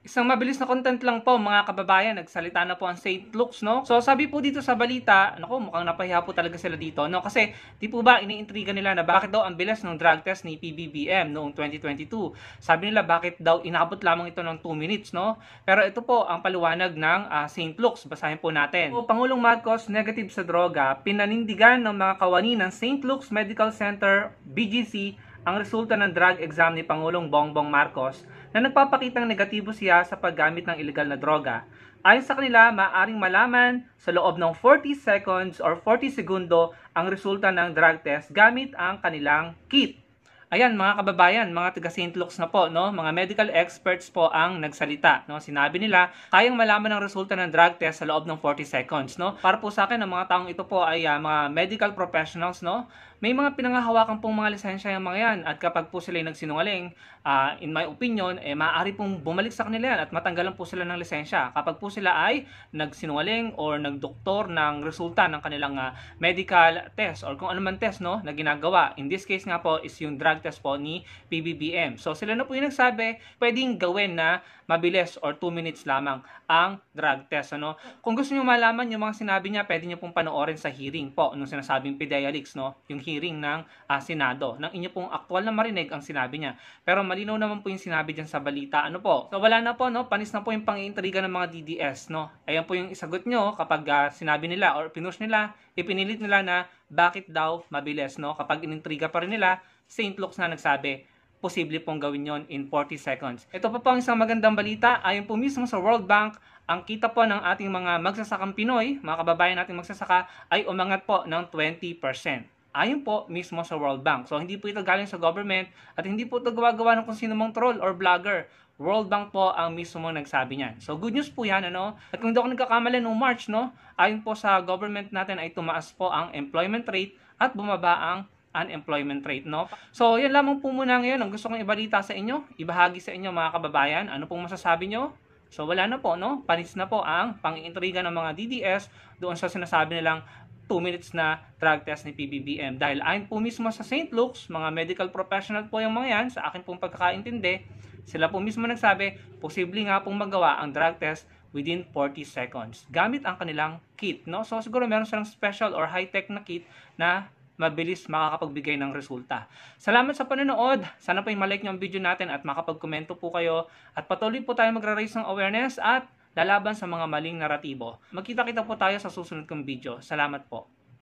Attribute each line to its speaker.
Speaker 1: Isang mabilis na content lang po mga kababayan, nagsalita na po ang St. Luke's, no? So sabi po dito sa balita, naku, mukhang napahiya po talaga sila dito, no? Kasi di po ba iniintriga nila na bakit daw ang bilis ng drug test ni PBBM noong 2022? Sabi nila bakit daw inabot lamang ito ng 2 minutes, no? Pero ito po ang paliwanag ng St. Luke's, basahin po natin. So, Pangulong Marcos negative sa droga, pinanindigan ng mga kawani ng St. Luke's Medical Center, BGC, ang resulta ng drug exam ni Pangulong Bongbong Marcos na nagpapakitang negatibo siya sa paggamit ng ilegal na droga. Ayon sa kanila, maaaring malaman sa loob ng 40 seconds or 40 segundo ang resulta ng drug test gamit ang kanilang kit. Ayan mga kababayan, mga taga St. Luke's na po, no? Mga medical experts po ang nagsalita, no? Sinabi nila, kayang malaman ang resulta ng drug test sa loob ng 40 seconds, no? Para po sa akin, ang mga taong ito po ay mga medical professionals, no? May mga pinangahawakan pong mga lisensya yung mga yan at kapag po sila nagsinungaling, in my opinion, maaari pong bumalik sa kanila yan at matanggalan po sila ng lisensya. Kapag po sila ay nagsinungaling or nagdoktor ng resulta ng kanilang medical test or kung ano man test, no, na ginagawa. In this case nga po is yung drug test po ni PBBM. So sila na po yung nagsabi, pwedeng gawin na mabilis or 2 minutes lamang ang drug test. Ano? Kung gusto niyo malaman yung mga sinabi niya, pwede niyo pong panoorin sa hearing po nung sinasabing Pedialytics, no? Yung hearing ng Senado. Nang inyo pong aktual na marinig ang sinabi niya. Pero malinaw naman po yung sinabi diyan sa balita. Ano po? So wala na po, no? Panis na po yung pang-iintriga ng mga DDS, no? Ayan po yung isagot nyo kapag sinabi nila or pinush nila, ipinilit nila na bakit daw mabilis, no? Kapag inintriga pa rin nila, St. Luke's na nagsabi, posible pong gawin yon in 40 seconds. Ito pa po ang isang magandang balita. Ayon po mismo sa World Bank, ang kita po ng ating mga magsasakang Pinoy, mga kababayan nating magsasaka, ay umangat po ng 20%. Ayon po mismo sa World Bank. So, hindi po ito galing sa government at hindi po ito gawa-gawa ng kung sino mang troll or vlogger. World Bank po ang mismo nagsabi niyan. So, good news po yan, ano? At kung hindi ako nagkakamali noong March, no? Ayon po sa government natin ay tumaas po ang employment rate at bumaba ang unemployment rate, no? So, yan lamang po muna ngayon ang gusto kong ibalita sa inyo, ibahagi sa inyo mga kababayan. Ano pong masasabi nyo? So, wala na po, no? Panis na po ang pang-iintriga ng mga DDS doon sa sinasabi nilang 2 minutes na drug test ni PBBM. Dahil ayon po mismo sa St. Luke's, mga medical professional po yung mga yan, sa akin pong pagkakaintindi, sila po mismo nagsabi, posible nga pong magawa ang drug test within 40 seconds gamit ang kanilang kit, no? So, siguro meron silang special or high-tech na kit na mabilis makakapagbigay ng resulta. Salamat sa panonood. Sana po i-like nyo ang video natin at makapag-komento po kayo. At patuloy po tayo mag-raise ng awareness at lalaban sa mga maling naratibo. Magkita-kita po tayo sa susunod kong video. Salamat po.